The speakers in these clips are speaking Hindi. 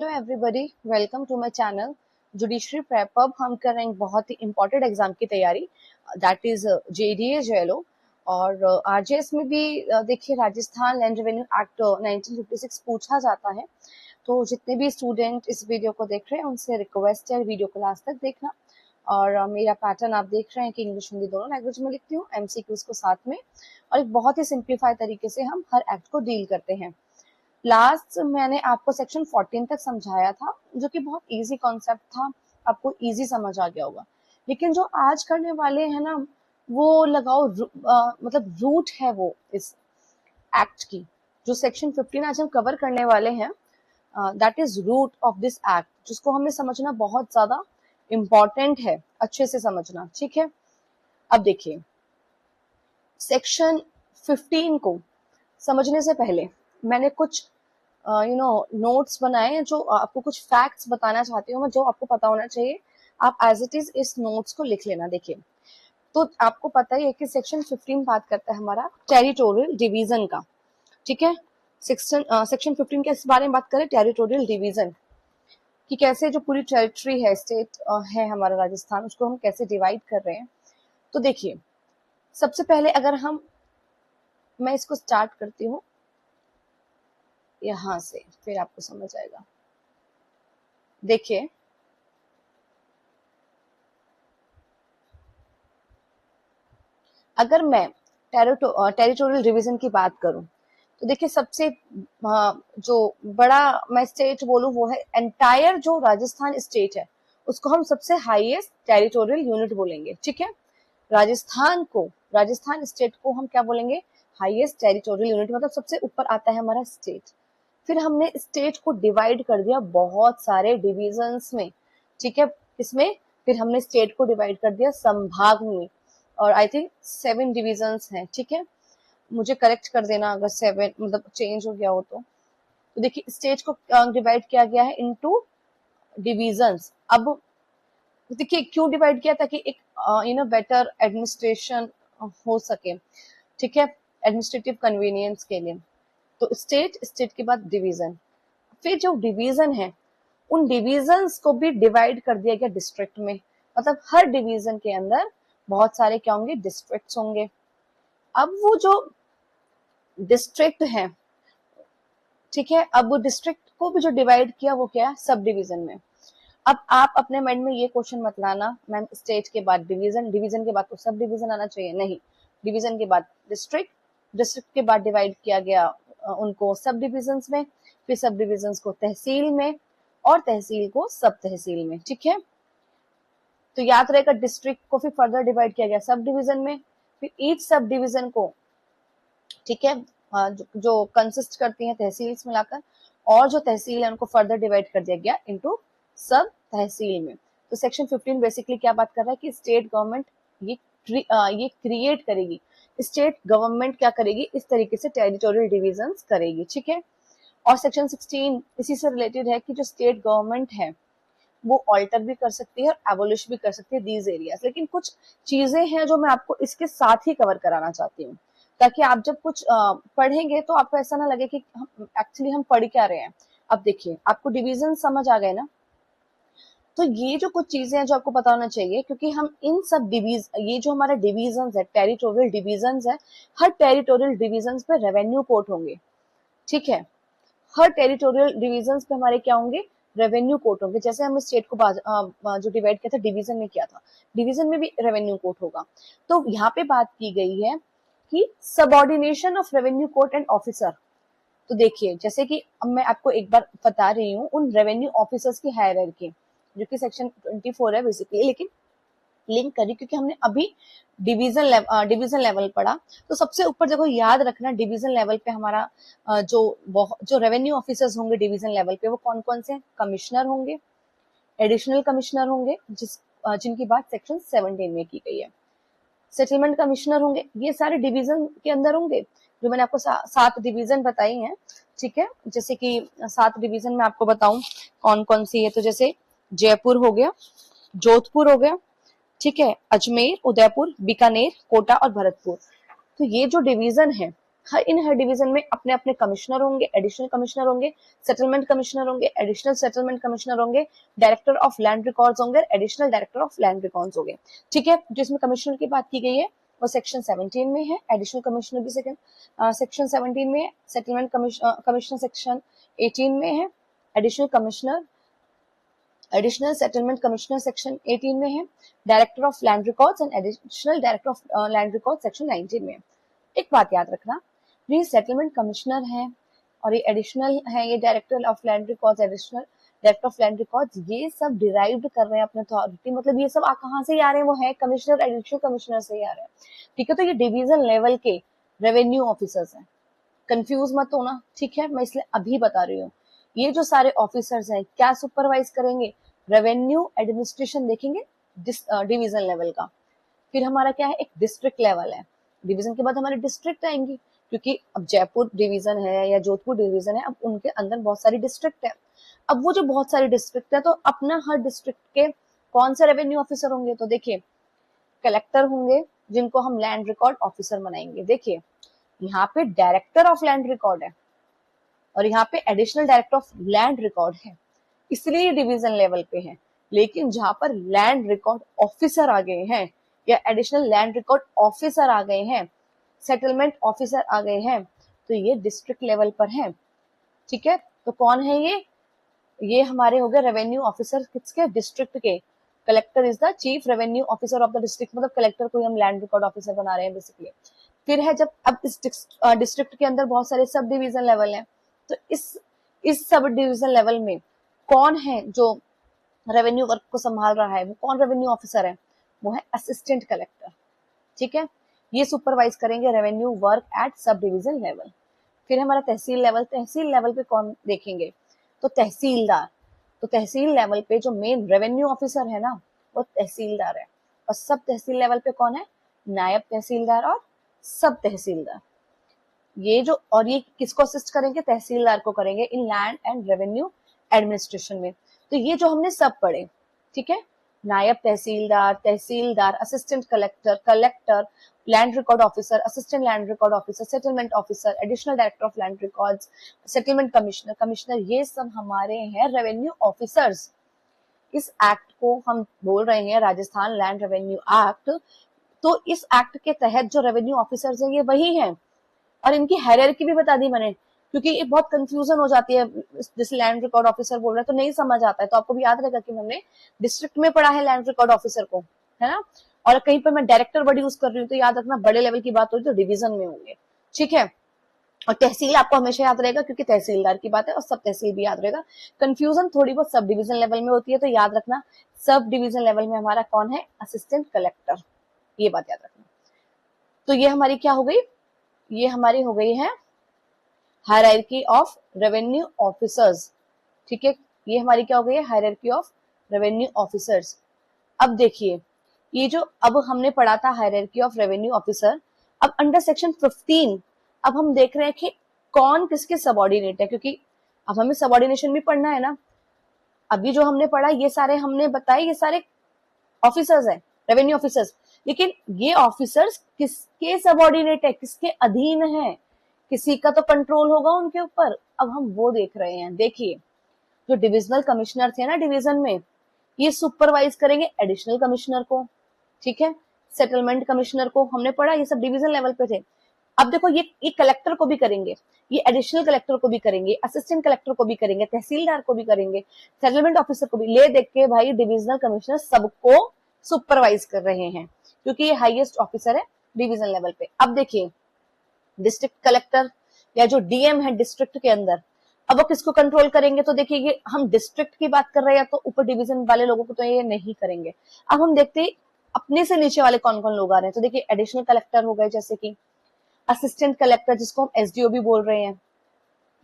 Hello everybody, welcome to my channel judiciary prep up. हम कर रहे हैं बहुत ही इम्पोर्टेंट एग्जाम की तैयारी, दैट इज जेडीए जेएलओ। और आरजेएस में भी देखिए राजस्थान लैंड रेवेन्यू एक्ट 1956 पूछा जाता है। तो जितने भी स्टूडेंट इस वीडियो को देख रहे हैं उनसे रिक्वेस्ट है वीडियो को लास्ट तक देखना। और मेरा पैटर्न आप देख रहे हैं कि इंग्लिश हिंदी दोनों लैंग्वेज में लिखती हूँ, एमसीक्यूज को साथ में, और एक बहुत ही सिंप्लीफाइड तरीके से हम हर एक्ट को डील करते हैं। लास्ट मैंने आपको सेक्शन 14 तक समझाया था, जो कि बहुत इजी कॉन्सेप्ट था, आपको इजी समझ आ गया होगा। लेकिन जो आज करने वाले हैं ना, वो लगाओ मतलब रूट है वो इस एक्ट की। जो सेक्शन 15 आज हम कवर करने वाले हैं, that is root of this act, जिसको हमें समझना बहुत ज्यादा इम्पोर्टेंट है, अच्छे से समझना, ठीक है। अब देखिए, सेक्शन 15 को समझने से पहले मैंने कुछ नोट्स बनाए हैं, जो आपको कुछ फैक्ट्स बताना चाहती हूँ मैं, जो आपको पता होना चाहिए। आप एज इट इज इस नोट्स को लिख लेना। देखिए, तो आपको पता ही है कि सेक्शन 15 बात करता है हमारा टेरिटोरियल डिवीजन का, ठीक है। सेक्शन 15 के इस बारे में बात करें, टेरिटोरियल डिवीजन कि कैसे जो पूरी टेरिटरी है, स्टेट है हमारा राजस्थान, उसको हम कैसे डिवाइड कर रहे हैं। तो देखिए, सबसे पहले अगर मैं इसको स्टार्ट करती हूँ यहाँ से, फिर आपको समझ आएगा। देखिए, अगर मैं टेरिटोरियल डिवीजन की बात करूं, तो देखिए सबसे जो बड़ा मैं स्टेट बोलूं वो है एंटायर जो राजस्थान स्टेट है, उसको हम सबसे हाईएस्ट टेरिटोरियल यूनिट बोलेंगे, ठीक है। राजस्थान स्टेट को हम क्या बोलेंगे? हाईएस्ट टेरिटोरियल यूनिट, मतलब सबसे ऊपर आता है हमारा स्टेट। फिर हमने स्टेट को डिवाइड कर दिया बहुत सारे डिविजन्स में, ठीक है। इसमें फिर हमने स्टेट को डिवाइड कर दिया संभाग में, और आई थिंक 7 डिविजन्स हैं, ठीक है। मुझे करेक्ट कर देना अगर 7 मतलब चेंज हो गया हो तो देखिए, स्टेट को डिवाइड किया गया है इनटू डिविजन्स। अब देखिए क्यों डिवाइड किया, ताकि एक बेटर एडमिनिस्ट्रेशन हो सके, ठीक है, एडमिनिस्ट्रेटिव कन्वीनियंस के लिए। तो स्टेट के बाद डिवीजन, फिर जो डिवीजन है उन डिविजन्स को भी डिवाइड कर दिया गया डिस्ट्रिक्ट में। मतलब हर डिवीजन के अंदर बहुत सारे क्या होंगे? डिस्ट्रिक्ट्स होंगे। अब वो जो डिस्ट्रिक्ट है, ठीक है, अब वो डिस्ट्रिक्ट को भी जो डिवाइड किया वो क्या है? सब डिवीजन में। अब आप अपने माइंड में ये क्वेश्चन मत लाना, मैम स्टेट के बाद डिवीजन, डिवीजन के बाद तो सब डिवीजन आना चाहिए। नहीं, डिवीजन के बाद डिस्ट्रिक्ट, डिस्ट्रिक्ट के बाद डिवाइड किया गया उनको सब डिविजन्स में, फिर सब डिविजन्स को तहसील में, और तहसील को सब तहसील में, ठीक है। तो याद रहेगा, डिस्ट्रिक्ट को फिर फर्दर डिवाइड किया गया सब डिवीजन में, फिर ईच सब डिवीजन को, ठीक है, जो कंसिस्ट करती हैं तहसील मिलाकर, और जो तहसील है उनको फर्दर डिवाइड कर दिया गया इनटू सब तहसील में। तो सेक्शन 15 बेसिकली क्या बात कर रहा है कि स्टेट गवर्नमेंट ये क्रिएट करेगी, स्टेट गवर्नमेंट क्या करेगी? इस तरीके से टेरिटोरियल डिविजन्स करेगी, ठीक है। और सेक्शन 16 इसी से रिलेटेड है कि जो स्टेट गवर्नमेंट है वो ऑल्टर भी कर सकती है और एबोलिश भी कर सकती है दीज एरियाज। लेकिन कुछ चीजें हैं जो मैं आपको इसके साथ ही कवर कराना चाहती हूँ, ताकि आप जब कुछ पढ़ेंगे तो आपको ऐसा ना लगे कि एक्चुअली हम पढ़ क्या रहे हैं। अब देखिए, आपको डिवीजन समझ आ गए ना, तो ये जो कुछ चीजें हैं जो आपको पता होना चाहिए, क्योंकि हम इन सब ये जो हमारा डिवीजन है, टेरिटोरियल डिवीजन है, हर टेरिटोरियल डिवीजन पे रेवेन्यू कोर्ट होंगे, ठीक है। हर टेरिटोरियल डिवीजन पे हमारे क्या होंगे? रेवेन्यू कोर्ट होंगे। जैसे हमने स्टेट को जो डिवाइड किया था डिवीजन में किया था, डिवीजन में भी रेवेन्यू कोर्ट होगा। तो यहाँ पे बात की गई है कि subordination of revenue court and officer. तो देखिए, जैसे कि अब मैं आपको एक बार बता रही हूँ उन रेवेन्यू ऑफिसर्स की हायरार्की, जो कि सेक्शन 24 है बेसिकली, लेकिन लिंक करी क्योंकि हमने अभी डिवीजन लेवल पढ़ा। तो सबसे ऊपर देखो, याद रखना डिवीजन लेवल पे हमारा जो रेवेन्यू ऑफिसर्स होंगे डिवीजन लेवल पे, वो कौन कौन से? कमिश्नर होंगे, एडिशनल कमिश्नर होंगे, जिनकी बात सेक्शन 17 में की गई है, सेटलमेंट कमिश्नर होंगे। ये सारे डिवीजन के अंदर होंगे, जो मैंने आपको 7 डिवीजन बताई हैं, ठीक है। जैसे कि 7 डिवीजन में आपको बताऊं कौन कौन सी है, तो जैसे जयपुर हो गया, जोधपुर हो गया, ठीक है, अजमेर, उदयपुर, बीकानेर, कोटा और भरतपुर। तो ये जो डिवीजन है, हर डिवीजन में अपने अपने कमिश्नर होंगे, एडिशनल कमिश्नर होंगे, सेटलमेंट कमिश्नर होंगे, एडिशनल सेटलमेंट कमिश्नर होंगे, डायरेक्टर ऑफ लैंड रिकॉर्ड्स होंगे, additional director of land records होंगे। ठीक है, जिसमें कमिश्नर की बात की गई है वो सेक्शन 17 में है, एडिशनल कमिश्नर भी सेक्शन 17 में है, सेटलमेंट कमिश्नर सेक्शन 18 में है, एडिशनल सेटलमेंट कमिश्नर सेक्शन 18 में है, director of land records and additional director of land records section 19 में है। एक बात याद रखना, ये सेटलमेंट कमिश्नर है और ये एडिशनल है, ये director of land records, additional director of land records, ये सब डिराइव्ड कर रहे हैं अपने अथॉरिटी, मतलब ये सब कहाँ से आ रहे हैं, वो है कमिश्नर, एडिशनल कमिश्नर से ही आ रहे हैं। ठीक है, तो ये डिवीजन लेवल के रेवेन्यू ऑफिसर्स हैं, कंफ्यूज मत होना। ठीक है, मैं इसलिए अभी बता रही हूँ, ये जो सारे ऑफिसर्स हैं क्या सुपरवाइज करेंगे, रेवेन्यू एडमिनिस्ट्रेशन देखेंगे डिवीजन लेवल का। फिर हमारा क्या है, एक डिस्ट्रिक्ट लेवल है, डिवीजन के बाद हमारे डिस्ट्रिक्ट आएंगी, क्योंकि अब जयपुर डिवीजन है या जोधपुर डिवीजन है, अब उनके अंदर बहुत सारी डिस्ट्रिक्ट है। अब वो जो बहुत सारी डिस्ट्रिक्ट है, तो अपना हर डिस्ट्रिक्ट के कौन से रेवेन्यू ऑफिसर होंगे, तो देखिए कलेक्टर होंगे जिनको हम लैंड रिकॉर्ड ऑफिसर बनाएंगे। देखिए यहाँ पे डायरेक्टर ऑफ लैंड रिकॉर्ड है और यहाँ पे additional director of land record है, इसलिए डिवीजन लेवल पे है। लेकिन जहां पर लैंड रिकॉर्ड ऑफिसर आ गए हैं या एडिशनल लैंड रिकॉर्ड ऑफिसर आ गए हैं, सेटलमेंट ऑफिसर आ गए हैं, तो ये डिस्ट्रिक्ट लेवल पर है। ठीक है, तो कौन है ये हमारे हो गए रेवेन्यू ऑफिसर किसके, डिस्ट्रिक्ट के। Collector is the chief revenue officer of the district, मतलब कलेक्टर को हम लैंड रिकॉर्ड ऑफिसर बना रहे हैं बेसिकली। फिर है जब अब इस डिस्ट्रिक्ट के अंदर बहुत सारे सब डिवीजन लेवल हैं, तो इस सब डिवीजन लेवल में कौन है जो रेवेन्यू वर्क को संभाल रहा है, वो कौन रेवेन्यू ऑफिसर है, वो है असिस्टेंट कलेक्टर। ठीक है, ये सुपरवाइज करेंगे revenue work at sub division level. फिर हमारा तहसील लेवल, तहसील लेवल पे कौन देखेंगे, तो तहसीलदार। तो तहसील लेवल पे जो मेन रेवेन्यू ऑफिसर है ना, वो तहसीलदार है। और सब तहसील लेवल पे कौन है, नायब तहसीलदार और सब तहसीलदार। ये जो और ये किसको असिस्ट करेंगे, तहसीलदार को करेंगे इन लैंड एंड रेवेन्यू एडमिनिस्ट्रेशन में। तो ये जो हमने सब पढ़े, ठीक है, naib tehsildar, tehsildar, assistant collector, collector, land record officer, assistant land record officer, settlement officer, additional director of land records, settlement commissioner, commissioner, ये सब हमारे हैं रेवेन्यू ऑफिसर्स। इस एक्ट को हम बोल रहे हैं राजस्थान लैंड रेवेन्यू एक्ट। तो इस एक्ट के तहत जो रेवेन्यू ऑफिसर्स हैं ये वही हैं, और इनकी हायरार्की भी बता दी मैंने, क्योंकि ये बहुत कंफ्यूजन हो जाती है, जैसे लैंड रिकॉर्ड ऑफिसर बोल रहे हैं तो नहीं समझ आता है। तो आपको भी याद रहेगा कि हमने डिस्ट्रिक्ट में पढ़ा है लैंड रिकॉर्ड ऑफिसर को, है ना, और कहीं पर मैं डायरेक्टर वर्ड यूज कर रही हूँ तो याद रखना बड़े लेवल की बात होगी तो डिवीजन में होंगे। ठीक है, और तहसील आपको हमेशा याद रहेगा क्योंकि तहसीलदार की बात है, और सब तहसील भी याद रहेगा। कंफ्यूजन थोड़ी बहुत सब डिवीजन लेवल में होती है, तो याद रखना सब डिवीजन लेवल में हमारा कौन है, असिस्टेंट कलेक्टर, ये बात याद रखना। तो ये हमारी क्या हो गई, ये हमारी हो गई है हायरार्की ऑफ रेवेन्यू ऑफिसर्स। ठीक है, ये हमारी क्या हो गई है, हायरार्की ऑफ रेवेन्यू ऑफिसर्स। अब देखिए ये जो अब हमने पढ़ा था हायरार्की ऑफ रेवेन्यू ऑफिसर, अब अंडर सेक्शन 15 अब हम देख रहे हैं कि कौन किसके सबऑर्डिनेट है, क्योंकि अब हमें सबऑर्डिनेशन भी पढ़ना है ना। अभी जो हमने पढ़ा ये सारे हमने बताए, ये सारे ऑफिसर्स हैं, रेवेन्यू ऑफिसर्स, लेकिन ये ऑफिसर्स किसके सबऑर्डिनेट है, किसके अधीन है, किसी का तो कंट्रोल होगा उनके ऊपर। अब हम वो देख रहे हैं। देखिए जो डिविजनल कमिश्नर थे ना डिवीजन में, ये सुपरवाइज करेंगे एडिशनल कमिश्नर को। ठीक है, सेटलमेंट कमिश्नर को हमने पढ़ा, ये सब डिवीजन लेवल पे थे। अब देखो ये कलेक्टर को भी करेंगे, ये एडिशनल कलेक्टर को भी करेंगे, असिस्टेंट कलेक्टर को भी करेंगे, तहसीलदार को भी करेंगे, सेटलमेंट ऑफिसर को भी। ले देख के भाई डिविजनल कमिश्नर सबको सुपरवाइज कर रहे हैं, क्योंकि ये हाईएस्ट ऑफिसर है डिवीजन लेवल पे। अब देखिए डिस्ट्रिक्ट कलेक्टर या जो डीएम है डिस्ट्रिक्ट के अंदर, अब वो किसको कंट्रोल करेंगे, तो देखिए ये हम डिस्ट्रिक्ट की बात कर रहे हैं, तो ऊपर डिवीजन वाले लोगों को तो ये नहीं करेंगे। अब हम देखते हैं अपने से नीचे वाले कौन कौन लोग आ रहे हैं। तो देखिए एडिशनल कलेक्टर हो गए, जैसे कि असिस्टेंट कलेक्टर जिसको हम एसडीओ भी बोल रहे हैं,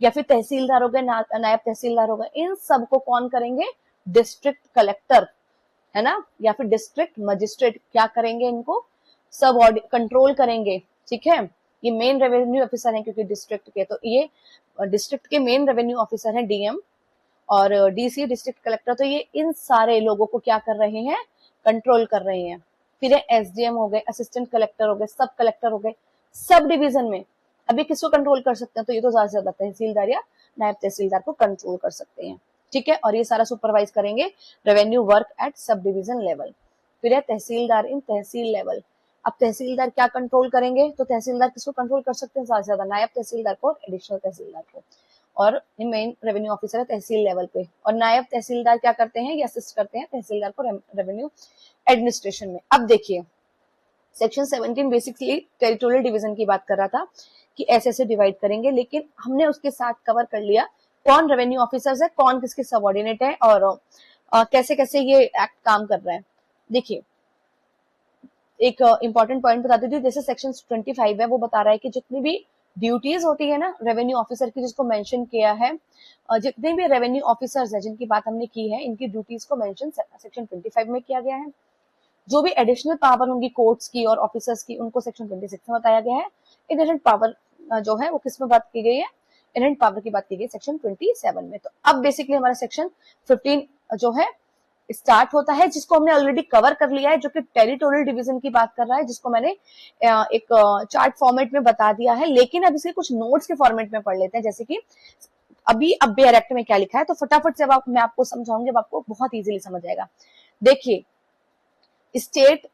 या फिर तहसीलदार हो गए, नायब तहसीलदार हो गए, इन सबको कौन करेंगे, डिस्ट्रिक्ट कलेक्टर, है ना, या फिर डिस्ट्रिक्ट मजिस्ट्रेट क्या करेंगे, इनको सब कंट्रोल करेंगे। ठीक है, ये मेन रेवेन्यू ऑफिसर है क्योंकि डिस्ट्रिक्ट के, तो ये डिस्ट्रिक्ट के मेन रेवेन्यू ऑफिसर है डीएम और डीसी डिस्ट्रिक्ट कलेक्टर। तो ये इन सारे लोगों को क्या कर रहे हैं, कंट्रोल कर रहे हैं। फिर एसडीएम हो गए, असिस्टेंट कलेक्टर हो गए, सब कलेक्टर हो गए, सब डिवीजन में अभी किसको कंट्रोल कर सकते हैं, तो ये तो ज्यादा से ज्यादा तहसीलदार या नायब तहसीलदार को कंट्रोल कर सकते हैं, ठीक है। और ये सारा सुपरवाइज करेंगे revenue work at sub division level. फिर है तहसीलदार इन तहसील लेवल। अब तहसीलदार क्या कंट्रोल करेंगे, तो तहसीलदार किसको कंट्रोल कर सकते हैं, ज्यादा से ज्यादा नायब तहसीलदार को और एडिशनल तहसीलदार को। और ये मेन रेवेन्यू ऑफिसर है तहसील लेवल पे, और नायब तहसीलदार क्या करते हैं, ये असिस्ट करते हैं तहसीलदार को रेवेन्यू एडमिनिस्ट्रेशन में। अब देखिए सेक्शन 17 बेसिकली टेरिटोरियल डिवीजन की बात कर रहा था कि ऐसे ऐसे डिवाइड करेंगे, लेकिन हमने उसके साथ कवर कर लिया कौन रेवेन्यू ऑफिसर्स है, कौन किसके सबऑर्डिनेट है, और कैसे कैसे ये एक्ट काम कर रहा है। देखिए एक इंपॉर्टेंट पॉइंट बता देती हूँ, जैसे सेक्शन 25 है वो बता रहा है कि जितनी भी ड्यूटीज होती है ना रेवेन्यू ऑफिसर की, जिसको मेंशन किया है, जितने भी रेवेन्यू ऑफिसर्स है जिनकी बात हमने की है, इनकी ड्यूटीज को मेंशन सेक्शन 25 में किया गया है। जो भी एडिशनल पावर होंगी कोर्ट्स की और ऑफिसर्स की, उनको सेक्शन 26 में बताया गया है। इनहेरेंट पावर जो है वो किस में बात की गई है, इनहेरेंट पावर की बात की गई सेक्शन 27 में। तो अब बेसिकली हमारा सेक्शन 15 जो है स्टार्ट होता है, जिसको हमने ऑलरेडी कवर कर लिया है, जो कि टेरिटोरियल डिवीजन की बात कर रहा है, जिसको मैंने एक चार्ट फॉर्मेट में बता दिया है। लेकिन अब इसे कुछ नोट्स के फॉर्मेट में पढ़ लेते हैं, जैसे कि अभी अबेयर एक्ट में क्या लिखा है, तो फटाफट से मैं आपको समझाऊंगी, अब आपको बहुत इजीली समझ आएगा। देखिए स्टेट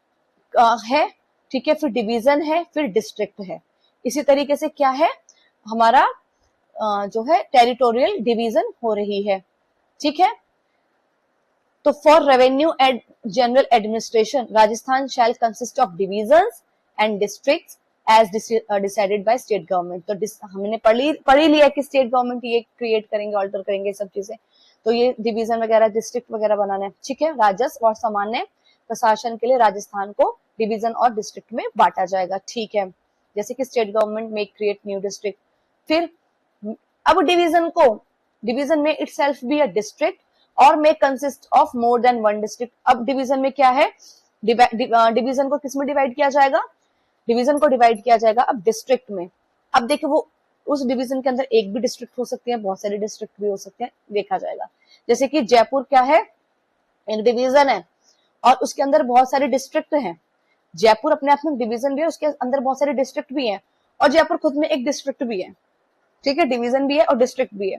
है, ठीक है, फिर डिवीजन है, फिर डिस्ट्रिक्ट है। इसी तरीके से क्या है हमारा जो है टेरिटोरियल डिवीजन हो रही है, ठीक है। तो for revenue and general administration Rajasthan shall consist of divisions and districts as decided by state government. तो हमने पढ़ ही लिया कि स्टेट गवर्नमेंट ये क्रिएट करेंगे, ऑल्टर करेंगे सब चीजें, तो ये डिवीजन वगैरह डिस्ट्रिक्ट वगैरह बनाना है, ठीक है। राजस्व और सामान्य प्रशासन के लिए राजस्थान को डिवीजन और डिस्ट्रिक्ट में बांटा जाएगा, ठीक है। जैसे कि स्टेट गवर्नमेंट में क्रिएट न्यू डिस्ट्रिक्ट। फिर अब डिवीजन में इटसेल्फ बी अ डिस्ट्रिक्ट और may consist of more than one district. अब डिवीजन में क्या है, डिवीजन को किस में डिवाइड किया जाएगा, डिवीजन को डिवाइड किया जाएगा अब डिस्ट्रिक्ट में। अब देखिए वो उस डिवीजन के अंदर एक भी डिस्ट्रिक्ट हो सकती है, बहुत सारे डिस्ट्रिक्ट भी हो सकते हैं, देखा जाएगा। जैसे कि जयपुर क्या है, एक डिवीजन है और उसके अंदर बहुत सारे डिस्ट्रिक्ट हैं। जयपुर अपने आप में डिवीजन भी है, उसके अंदर बहुत सारे डिस्ट्रिक्ट भी हैं, और जयपुर खुद में एक डिस्ट्रिक्ट भी है, ठीक है, डिवीजन भी है और डिस्ट्रिक्ट भी है।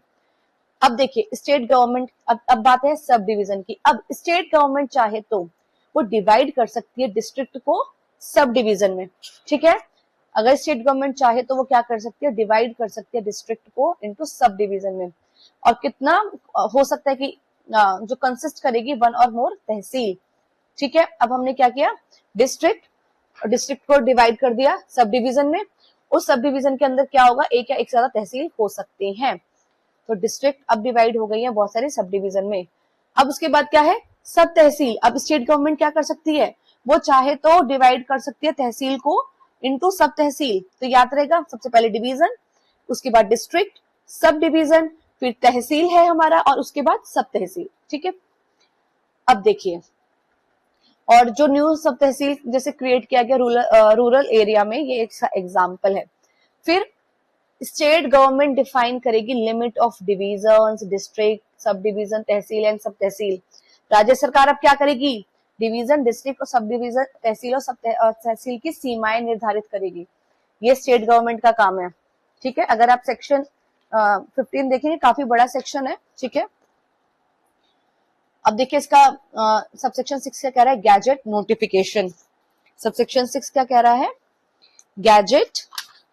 अब देखिए स्टेट गवर्नमेंट, अब बात है सब डिवीजन की। अब स्टेट गवर्नमेंट चाहे तो वो डिवाइड कर सकती है डिस्ट्रिक्ट को सब डिवीजन में, ठीक है। अगर स्टेट गवर्नमेंट चाहे तो वो क्या कर सकती है, डिवाइड कर सकती है डिस्ट्रिक्ट को इनटू सब डिवीजन में। और कितना हो सकता है कि जो कंसिस्ट करेगी वन और मोर तहसील, ठीक है। अब हमने क्या किया, डिस्ट्रिक्ट को डिवाइड कर दिया सब डिवीजन में। उस सब डिवीजन के अंदर क्या होगा, एक या एक से ज्यादा तहसील हो सकते हैं। तो डिस्ट्रिक्ट अब डिवाइड हो गई है बहुत सारे सब डिवीजन में। अब उसके बाद क्या है, सब तहसील। अब स्टेट गवर्नमेंट क्या कर सकती है, वो चाहे तो डिवाइड कर सकती है तहसील को इनटू सब तहसील। तो याद रहेगा सबसे पहले डिवीजन, उसके बाद डिस्ट्रिक्ट, सब डिवीजन, फिर तहसील है हमारा, और उसके बाद सब तहसील, ठीक है। अब देखिए और जो न्यू सब तहसील जैसे क्रिएट किया गया रूरल एरिया में, ये एक एग्जाम्पल है। फिर स्टेट गवर्नमेंट डिफाइन करेगी limit of division, district, sub division, tehsil and सब तहसील। राज्य सरकार अब क्या करेगी, डिवीजन, डिस्ट्रिक्ट और सब डिवीजन, तहसील और सब तहसील की सीमाएं निर्धारित करेगी। ये स्टेट गवर्नमेंट का काम है, ठीक है। अगर आप सेक्शन 15 देखेंगे, काफी बड़ा सेक्शन है, ठीक है। अब देखिए इसका सबसेक्शन 6 क्या कह रहा है, गैजेट नोटिफिकेशन। सबसेक्शन 6 क्या कह रहा है, गैजेट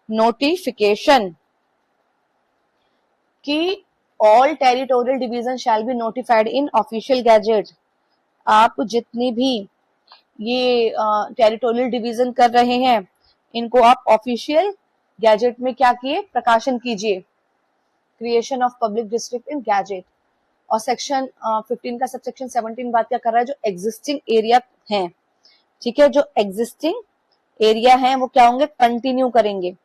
नोटिफिकेशन कि all territorial division shall be notified in official gazette. आप जितनी भी ये टेरिटोरियल डिवीजन कर रहे हैं, इनको आप ऑफिशियल गैजेट में क्या किए, प्रकाशन कीजिए। Creation of public district in gadget. और सेक्शन 15 का सबसेक्शन 17 बात क्या कर रहा है, जो एग्जिस्टिंग एरिया है, ठीक है, जो एग्जिस्टिंग एरिया है वो क्या होंगे, कंटिन्यू करेंगे।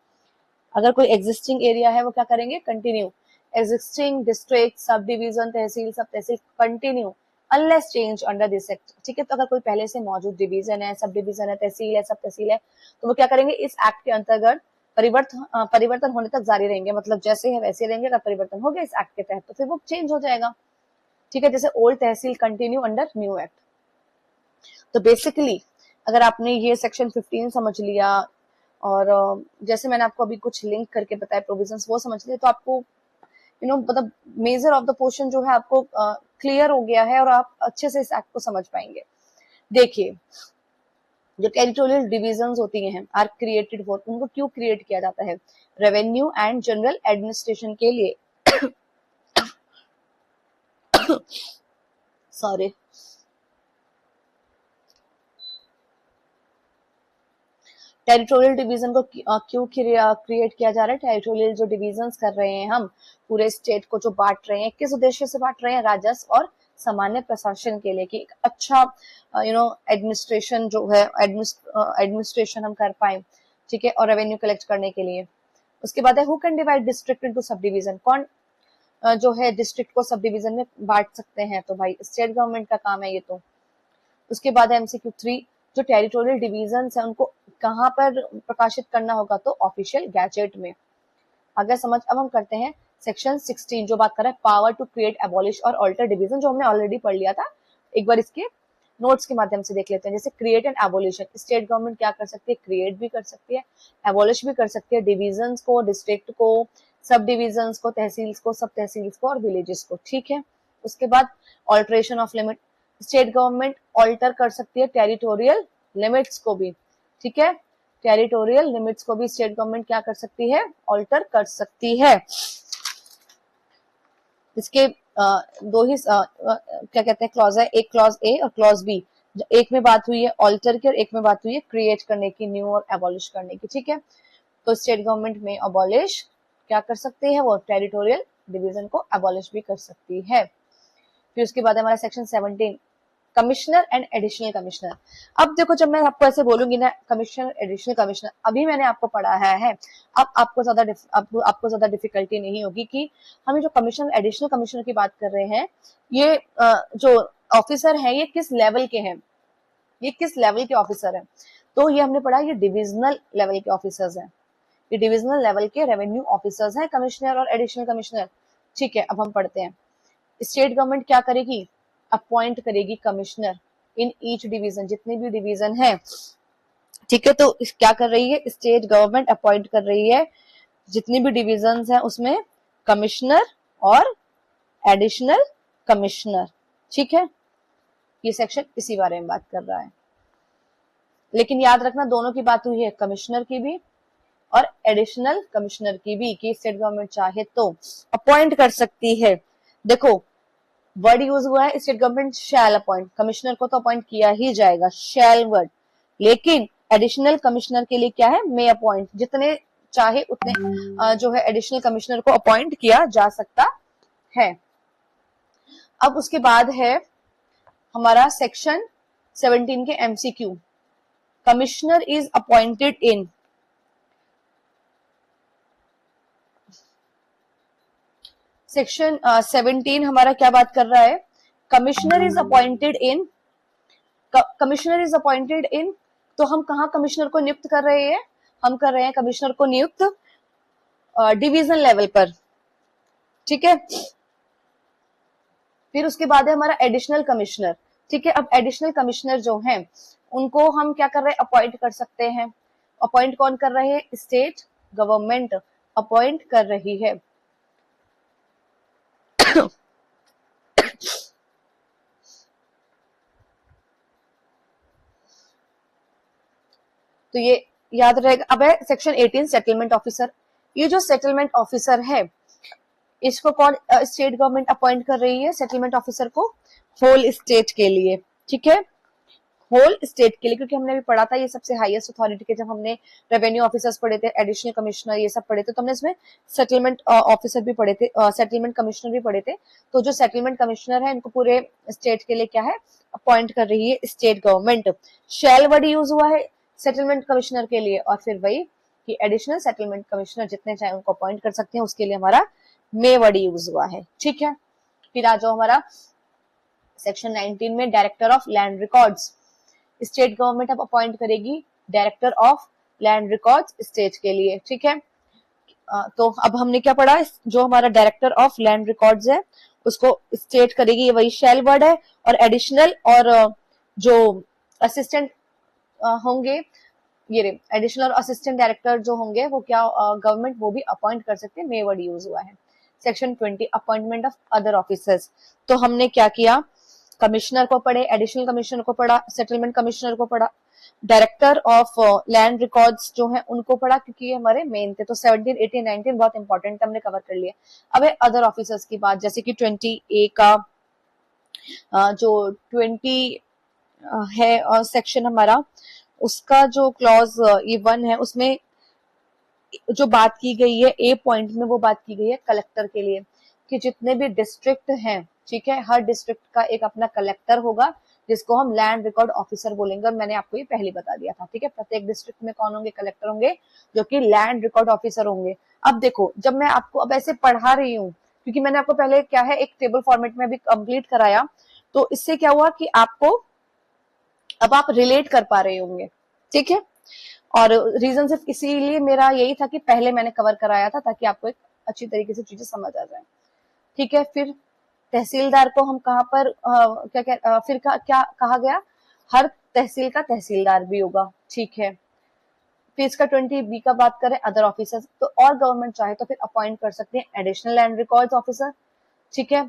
अगर कोई एग्जिस्टिंग एरिया है वो क्या करेंगे, continue. Existing district, sub division, tehsil, sub tehsil continue unless change under this act, ठीक है। तो अगर कोई पहले से मौजूद डिवीजन है, सब डिवीजन है, तहसील है, सब तहसील है, तो वो क्या करेंगे, इस एक्ट के अंतर्गत परिवर्तन होने तक जारी रहेंगे। मतलब जैसे है वैसे रहेंगे, अगर परिवर्तन हो गया इस एक्ट के तहत तो फिर वो चेंज हो जाएगा, ठीक है। जैसे ओल्ड तहसील कंटिन्यू अंडर न्यू एक्ट। तो बेसिकली अगर आपने ये सेक्शन 15 समझ लिया और जैसे मैंने आपको अभी कुछ लिंक करके बताया प्रोविजंस, वो समझ लिए तो आपको मतलब मेजर ऑफ द पोर्शन जो है आपको क्लियर हो गया है और आप अच्छे से इस एक्ट को समझ पाएंगे। देखिए, जो टेरिटोरियल डिविजन्स होती हैं आर क्रिएटेड फॉर, उनको क्यों क्रिएट किया जाता है? रेवेन्यू एंड जनरल एडमिनिस्ट्रेशन के लिए। सॉरी, टेरिटोरियल डिवीजन को क्यों क्रिएट किया जा रहा है? टेरिटोरियल जो डिविजन्स कर रहे हैं हम पूरे स्टेट को जो बांट रहे हैं, किस उद्देश्य से बांट रहे हैं? राजस्व और सामान्य प्रशासन के लिए, कि एक अच्छा एडमिनिस्ट्रेशन जो है एडमिनिस्ट्रेशन हम कर पाए, ठीक है, और रेवेन्यू कलेक्ट करने के लिए। उसके बाद है who can divide district into sub division, कौन जो है डिस्ट्रिक्ट को सब डिवीजन में बांट सकते हैं? तो भाई स्टेट गवर्नमेंट का काम है ये तो। उसके बाद है MCQ 3, जो टेरिटोरियल डिवीजन्स है उनको कहाँ पर प्रकाशित करना होगा? तो ऑफिशियल गैजेट में। अगर समझ, अब हम करते हैं सेक्शन 16 जो बात कर रहा है पावर टू क्रिएट, एबॉलिश और ऑल्टर डिवीजन, जो हमने ऑलरेडी पढ़ लिया था। एक बार इसके नोट्स के माध्यम से देख लेते हैं। जैसे create and abolition, state government क्या कर सकती है? क्रिएट भी कर सकती है, एबॉलिश भी कर सकती है डिवीजन्स को, डिस्ट्रिक्ट को, सब डिवीजन्स को, तहसील्स को, सब तहसील्स को और विलेजेस को, ठीक है। उसके बाद alteration of limit, state government alter कर सकती है टेरिटोरियल लिमिट्स को भी, ठीक है। टेरिटोरियल लिमिट्स को भी स्टेट गवर्नमेंट क्या कर सकती है? ऑल्टर कर सकती है। इसके दो ही क्या कहते हैं क्लॉज है, एक क्लॉज ए और क्लॉज बी। एक में बात हुई है ऑल्टर की और एक में बात हुई है क्रिएट करने की, न्यू और एबॉलिश करने की, ठीक है। तो स्टेट गवर्नमेंट में अबॉलिश क्या कर सकती है? वो टेरिटोरियल डिवीजन को अबॉलिश भी कर सकती है। फिर उसके बाद हमारा section 17, commissioner and additional commissioner. अब देखो, जब मैं आपको ऐसे बोलूंगी ना कमिश्नर, एडिशनल कमिश्नर, अभी मैंने आपको पढ़ाया है, अब आपको ज्यादा डिफिकल्टी नहीं होगी कि हम जो कमिश्नर, एडिशनल कमिश्नर की बात कर रहे हैं, ये जो ऑफिसर है ये किस लेवल के हैं, ये किस लेवल के ऑफिसर हैं? तो ये हमने पढ़ा, ये डिविजनल लेवल के ऑफिसर्स हैं, ये डिविजनल लेवल के रेवेन्यू ऑफिसर्स हैं, कमिश्नर और एडिशनल कमिश्नर, ठीक है। अब हम पढ़ते हैं, स्टेट गवर्नमेंट क्या करेगी? अपॉइंट करेगी कमिश्नर इन ईच डिवीजन, जितने भी डिवीजन है, ठीक है। तो क्या कर रही है? स्टेट गवर्नमेंट अपॉइंट कर रही है जितनी भी डिवीजन है उसमें कमिश्नर और एडिशनल कमिश्नर, ठीक है। ये सेक्शन इसी बारे में बात कर रहा है, लेकिन याद रखना दोनों की बात हुई है, कमिश्नर की भी और एडिशनल कमिश्नर की भी, कि स्टेट गवर्नमेंट चाहे तो अपॉइंट कर सकती है। देखो वर्ड यूज हुआ है state government shall appoint, commissioner को तो अपॉइंट किया ही जाएगा, शैल वर्ड, लेकिन एडिशनल कमिश्नर के लिए क्या है? मे अपॉइंट, जितने चाहे उतने जो है एडिशनल कमिश्नर को अपॉइंट किया जा सकता है। अब उसके बाद है हमारा सेक्शन 17 के MCQ, commissioner is appointed in, section 17 हमारा क्या बात कर रहा है? Commissioner is appointed in, commissioner is appointed in, तो हम कहाँ कमिश्नर को नियुक्त कर रहे हैं? हम कर रहे हैं कमिश्नर को नियुक्त डिवीजन लेवल पर, ठीक है। फिर उसके बाद है हमारा एडिशनल कमिश्नर, ठीक है। अब एडिशनल कमिश्नर जो हैं उनको हम क्या कर रहे हैं? अपॉइंट कर सकते हैं। अपॉइंट कौन कर रहे हैं? स्टेट गवर्नमेंट अपॉइंट कर रही है। तो ये याद रहेगा। अब है सेक्शन 18 सेटलमेंट ऑफिसर, ये जो सेटलमेंट ऑफिसर है इसको कौन स्टेट गवर्नमेंट अपॉइंट कर रही है? सेटलमेंट ऑफिसर को होल स्टेट के लिए, ठीक है, होल स्टेट के लिए, क्योंकि हमने भी पढ़ा था ये सबसे हाईएस्ट अथॉरिटी के, जब हमने रेवेन्यू ऑफिसर्स पढ़े थे, एडिशनल कमिश्नर ये सब पढ़े थे, तो हमने इसमें सेटलमेंट ऑफिसर भी पढ़े थे, सेटलमेंट कमिश्नर भी पढ़े थे। तो जो सेटलमेंट कमिश्नर है इनको पूरे स्टेट के लिए क्या है? अपॉइंट कर रही है स्टेट गवर्नमेंट। शैल वर्ड यूज हुआ है सेटलमेंट कमिश्नर के लिए, और फिर वही कि एडिशनल सेटलमेंट कमिश्नर जितने चाहे उनको अपॉइंट कर सकते हैं, उसके लिए हमारा मे वर्ड यूज हुआ है, ठीक है। फिर आ जाओ हमारा सेक्शन 19 में director of land records, state government अब अपॉइंट करेगी director of land records state के लिए, ठीक है। तो अब हमने क्या पढ़ा? जो हमारा डायरेक्टर ऑफ लैंड रिकॉर्ड्स है उसको स्टेट करेगी, ये वही शैल वर्ड है, और एडिशनल और जो असिस्टेंट होंगे ये एडिशनल असिस्टेंट डायरेक्टर जो होंगे वो क्या गवर्नमेंट वो भी अपॉइंट कर सकते हैं, मे वर्ड यूज हुआ है। Section 20 appointment of other officers. तो हमने क्या किया, कमिश्नर को पढ़े, एडिशनल कमिश्नर को पढ़ा, सेटलमेंट कमिश्नर को पढ़ा, डायरेक्टर ऑफ लैंड रिकॉर्ड्स जो है उनको पढ़ा, क्योंकि ये हमारे मेन थे। तो 17, 18, 19 बहुत इंपॉर्टेंट हमने कवर कर लिया। अब है अदर ऑफिसर्स की बात, जैसे कि 20A का जो 20 है सेक्शन हमारा, उसका जो क्लॉज ये 1 है, उसमें जो बात की गई है ए पॉइंट में, वो बात की गई है कलेक्टर के लिए, कि जितने भी डिस्ट्रिक्ट हैं, ठीक है, हर डिस्ट्रिक्ट का एक अपना कलेक्टर होगा जिसको हम लैंड रिकॉर्ड ऑफिसर बोलेंगे। और मैंने आपको ये पहले बता दिया था, ठीक है, प्रत्येक डिस्ट्रिक्ट में कौन होंगे, कलेक्टर होंगे, जो कि लैंड रिकॉर्ड ऑफिसर होंगे। अब देखो, जब मैं आपको अब ऐसे पढ़ा रही हूँ, क्योंकि मैंने आपको पहले क्या है एक टेबल फॉर्मेट में भी कंप्लीट कराया, तो इससे क्या हुआ कि आपको अब आप रिलेट कर पा रहे होंगे, ठीक है। और रीजन सिर्फ इसीलिए मेरा यही था कि पहले मैंने कवर कराया था, ताकि आपको एक अच्छी तरीके से चीजें समझ आ जाए, ठीक है। फिर तहसीलदार को हम कहाँ पर क्या कहा गया, हर तहसील का तहसीलदार भी होगा, ठीक है। फिर इसका 20B का बात करें, अदर ऑफिसर्स, तो और गवर्नमेंट चाहे तो फिर अपॉइंट कर सकते हैं एडिशनल लैंड रिकॉर्ड्स ऑफिसर, ठीक है,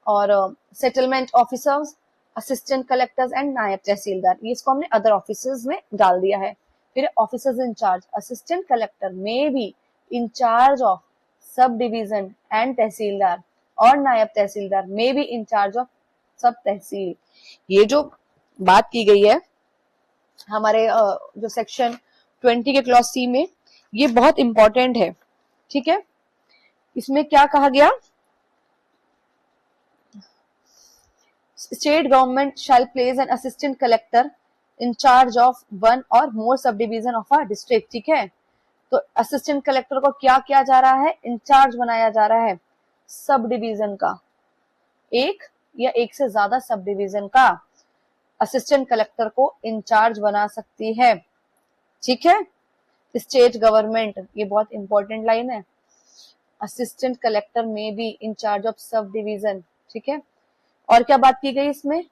और settlement officers, assistant collectors and naib tehsildar, ये इसको हमने अदर ऑफिसर्स में डाल दिया है। फिर ऑफिसर्स इंचार्ज, असिस्टेंट कलेक्टर में भी incharge of sub division and tehsildar, और नायब तहसीलदार में भी इंचार्ज ऑफ सब तहसील। ये जो बात की गई है हमारे जो सेक्शन 20 के क्लॉज C में, ये बहुत इंपॉर्टेंट है, ठीक है। इसमें क्या कहा गया, state government shall place an assistant collector in charge of one or more subdivision of a district, ठीक है। तो असिस्टेंट कलेक्टर को क्या किया जा रहा है, इंचार्ज बनाया जा रहा है सब डिवीजन का, एक या एक से ज्यादा सब डिवीजन का असिस्टेंट कलेक्टर को इंचार्ज बना सकती है, ठीक है। स्टेट गवर्नमेंट, ये बहुत इंपॉर्टेंट लाइन है, असिस्टेंट कलेक्टर में भी इंचार्ज ऑफ सब डिवीजन, ठीक है। और क्या बात की गई इसमें,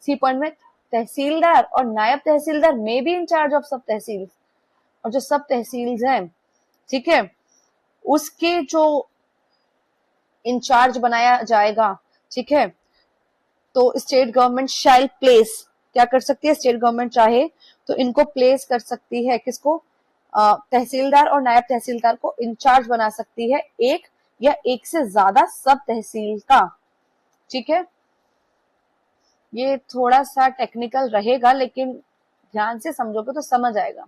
सी पॉइंट में, तहसीलदार और नायब तहसीलदार में भी इंचार्ज ऑफ सब तहसील, और जो सब तहसील हैं, ठीक है, उसके जो इंचार्ज बनाया जाएगा, ठीक है। तो स्टेट गवर्नमेंट शैल प्लेस, क्या कर सकती है स्टेट गवर्नमेंट, चाहे तो इनको प्लेस कर सकती है, किसको, तहसीलदार और नायब तहसीलदार को इंचार्ज बना सकती है एक या एक से ज्यादा सब तहसील का, ठीक है। ये थोड़ा सा टेक्निकल रहेगा, लेकिन ध्यान से समझोगे तो समझ आएगा।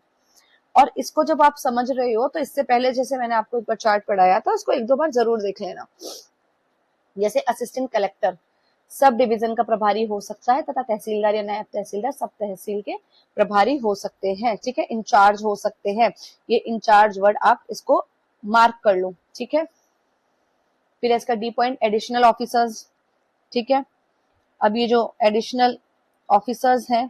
और इसको जब आप समझ रहे हो, तो इससे पहले जैसे मैंने आपको एक बार चार्ट पढ़ाया था, उसको एक दो बार जरूर देख लेना। जैसे असिस्टेंट कलेक्टर सब डिवीजन का प्रभारी हो सकता है, तथा तहसीलदार या नायब तहसीलदार सब तहसील के प्रभारी हो सकते हैं, ठीक है, इंचार्ज हो सकते हैं। ये इंचार्ज वर्ड आप इसको मार्क कर लो, ठीक है। फिर इसका डी पॉइंट, एडिशनल ऑफिसर्स, ठीक है। अब ये जो एडिशनल ऑफिसर्स हैं,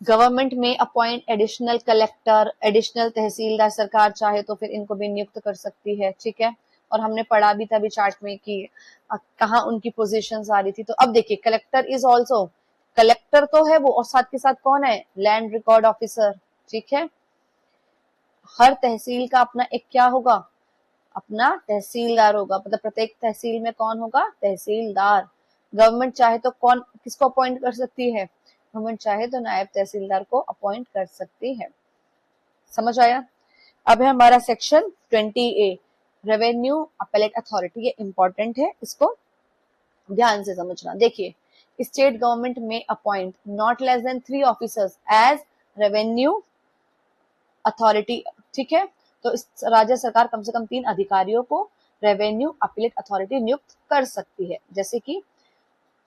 गवर्नमेंट में अपॉइंट एडिशनल कलेक्टर, एडिशनल तहसीलदार, सरकार चाहे तो फिर इनको भी नियुक्त कर सकती है, ठीक है। और हमने पढ़ा भी था अभी चार्ट में कि कहाँ उनकी पोजीशंस आ रही थी। तो अब देखिए, कलेक्टर इज ऑल्सो, कलेक्टर तो है वो, और साथ के साथ कौन है, लैंड रिकॉर्ड ऑफिसर, ठीक है। हर तहसील का अपना एक क्या होगा, अपना तहसीलदार होगा, मतलब प्रत्येक तहसील में कौन होगा, तहसीलदार। गवर्नमेंट चाहे तो कौन किसको अपॉइंट कर सकती है, गवर्नमेंट चाहे तो नायब तहसीलदार को अपॉइंट कर सकती है। समझ आया। अब है हमारा section 20A, revenue appellate authority, ये इंपॉर्टेंट है, इसको ध्यान से समझना। देखिए, स्टेट गवर्नमेंट में appoint not less than 3 officers as revenue authority, ठीक है। तो इस राज्य सरकार कम से कम 3 अधिकारियों को रेवेन्यू अपीलेट अथॉरिटी नियुक्त कर सकती है। जैसे कि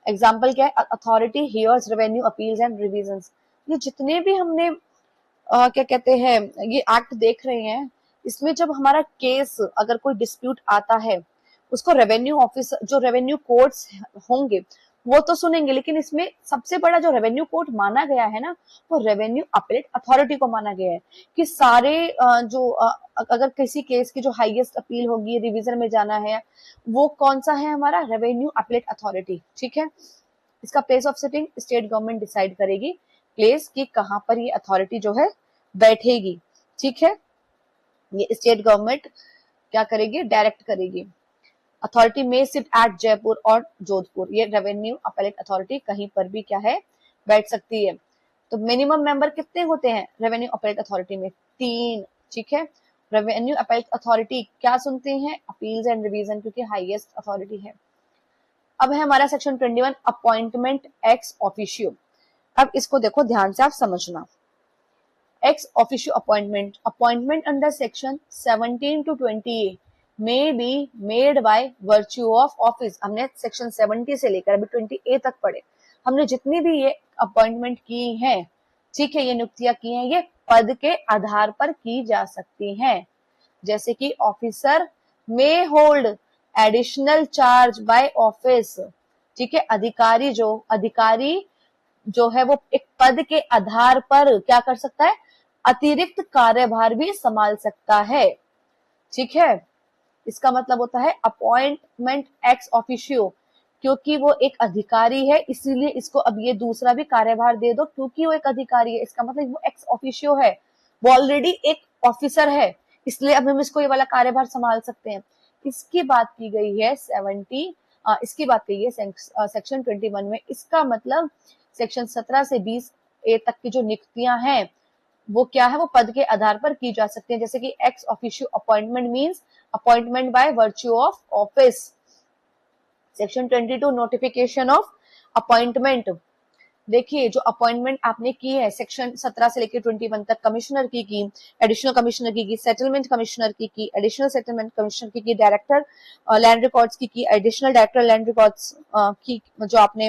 एग्जाम्पल क्या है, authority hears revenue appeals and revisions. ये जितने भी हमने क्या कहते हैं ये एक्ट देख रहे हैं, इसमें जब हमारा केस अगर कोई डिस्प्यूट आता है, उसको रेवेन्यू ऑफिस, जो रेवेन्यू कोर्ट्स होंगे वो तो सुनेंगे, लेकिन इसमें सबसे बड़ा जो रेवेन्यू कोर्ट माना गया है ना, वो रेवेन्यू अपीलेट अथॉरिटी को माना गया है। कि सारे अगर किसी केस की जो हाईएस्ट अपील होगी, रिवीजन में जाना है, वो कौन सा है हमारा, रेवेन्यू अपीलेट अथॉरिटी, ठीक है। इसका place of sitting state government decide करेगी, प्लेस की कहां पर ये अथॉरिटी जो है बैठेगी। ठीक है, ये स्टेट गवर्नमेंट क्या करेगी, डायरेक्ट करेगी। अथॉरिटी में सिट एट जयपुर और जोधपुर, ये रेवेन्यू अपीलेट अथॉरिटी कहीं पर भी क्या है, बैठ सकती है। तो मिनिमम मेंबर कितने होते हैं रेवेन्यू अपीलेट अथॉरिटी में, 3। ठीक है, रेवेन्यू अपीलेट अथॉरिटी क्या सुनते हैं, अपील्स एंड रिवीजन, क्योंकि हाईएस्ट अथॉरिटी है। अब है हमारा सेक्शन 21 अपॉइंटमेंट एक्स ऑफिशियो। अब इसको देखो ध्यान से आप समझना। Ex officio appointment under section 17 to 28 may be made by virtue of office। हमने सेक्शन 70 से लेकर अभी 20A तक पढ़े, हमने जितनी भी ये अपॉइंटमेंट की हैं, ठीक है, ये नियुक्तियां की हैं, ये पद के आधार पर की जा सकती हैं। जैसे कि officer may hold additional charge by office. ठीक है, अधिकारी जो है वो एक पद के आधार पर क्या कर सकता है, अतिरिक्त कार्यभार भी संभाल सकता है। ठीक है, इसका मतलब होता है अपॉइंटमेंट एक्स ऑफिशियो, क्योंकि वो एक अधिकारी है इसलिए इसको अब ये दूसरा भी कार्यभार दे दो, क्योंकि वो एक अधिकारी है, इसका मतलब वो एक्स ऑफिशियो है, वो ऑलरेडी एक ऑफिसर है, इसलिए अब हम इसको ये वाला कार्यभार संभाल सकते हैं। इसकी बात की गई है इसकी बात की है सेक्शन 21 में। इसका मतलब सेक्शन 17 से 20A तक की जो नियुक्तियां हैं वो क्या है, वो पद के आधार पर की जा सकती है। जैसे कि ex officio appointment means appointment by virtue of office. Section 22 notification of appointment. देखिए जो अपॉइंटमेंट आपने की है सेक्शन 17 से लेकर 21 तक, कमिश्नर की, एडिशनल कमिश्नर की, सेटलमेंट कमिश्नर की, एडिशनल सेटलमेंट कमिश्नर की, डायरेक्टर लैंड रिकॉर्ड्स की, एडिशनल डायरेक्टर लैंड रिकॉर्ड्स की जो आपने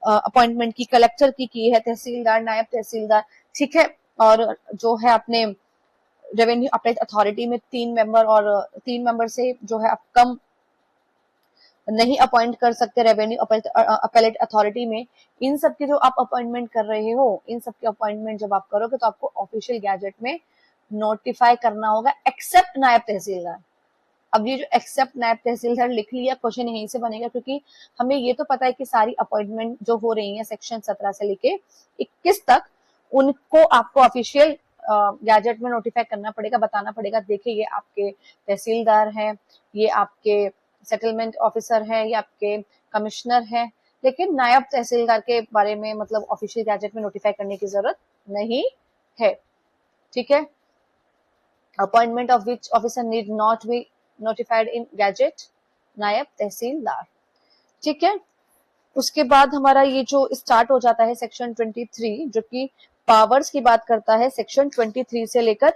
अपॉइंटमेंट की, कलेक्टर की है, तहसीलदार, नायब तहसीलदार। ठीक है, और जो है अपने रेवेन्यू अपीलेट अथॉरिटी में 3 मेंबर, और 3 मेंबर से जो है आप कम नहीं अपॉइंट कर सकते रेवेन्यू अपीलेट अथॉरिटी में। इन सब के जो आप अपॉइंटमेंट कर रहे हो, इन सब के अपॉइंटमेंट जब आप करोगे तो आपको ऑफिशियल गैजेट में नोटिफाई करना होगा, एक्सेप्ट नायब तहसीलदार। अब ये जो एक्सेप्ट नायब तहसीलदार लिख लिया, क्वेश्चन यहीं से बनेगा, क्योंकि हमें ये तो पता है कि सारी अपॉइंटमेंट जो हो रही है सेक्शन 17 से लेके 21 तक, उनको आपको ऑफिशियल गैजेट में नोटिफाई करना पड़ेगा, बताना पड़ेगा। देखिए ये आपके तहसीलदार हैं, ये आपके सेटलमेंट ऑफिसर है, ये आपके कमिश्नर है, लेकिन नायब तहसीलदार के बारे में मतलब ऑफिशियल गैजेट में नोटिफाई करने की जरूरत नहीं है। ठीक है, appointment of which officer need not be notified in gadget, नायब तहसीलदार। ठीक है, उसके बाद हमारा ये जो स्टार्ट हो जाता है सेक्शन 23 जो कि पावर्स की बात करता है, सेक्शन 23 से लेकर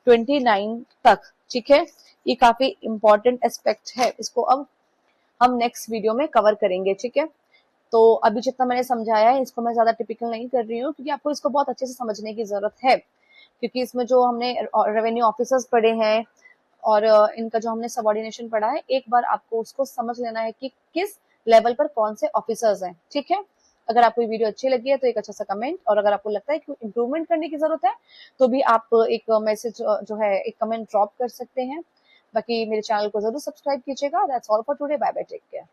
29 तक। ठीक है, ये काफी इंपॉर्टेंट एस्पेक्ट है, इसको अब हम नेक्स्ट वीडियो में कवर करेंगे। ठीक है, तो अभी जितना मैंने समझाया है इसको मैं ज्यादा टिपिकल नहीं कर रही हूँ, क्योंकि आपको इसको बहुत अच्छे से समझने की जरूरत है, क्योंकि इसमें जो हमने रेवेन्यू ऑफिसर्स पढ़े हैं और इनका जो हमने सबऑर्डिनेशन पढ़ा है, एक बार आपको उसको समझ लेना है कि किस लेवल पर कौन से ऑफिसर्स हैं। ठीक है, अगर आपको ये वीडियो अच्छी लगी है तो एक अच्छा सा कमेंट, और अगर आपको लगता है कि इंप्रूवमेंट करने की जरूरत है तो भी आप एक मैसेज जो है एक कमेंट ड्रॉप कर सकते हैं। बाकी मेरे चैनल को जरूर सब्सक्राइब कीजिएगा। That's all for today, bye bye, take care.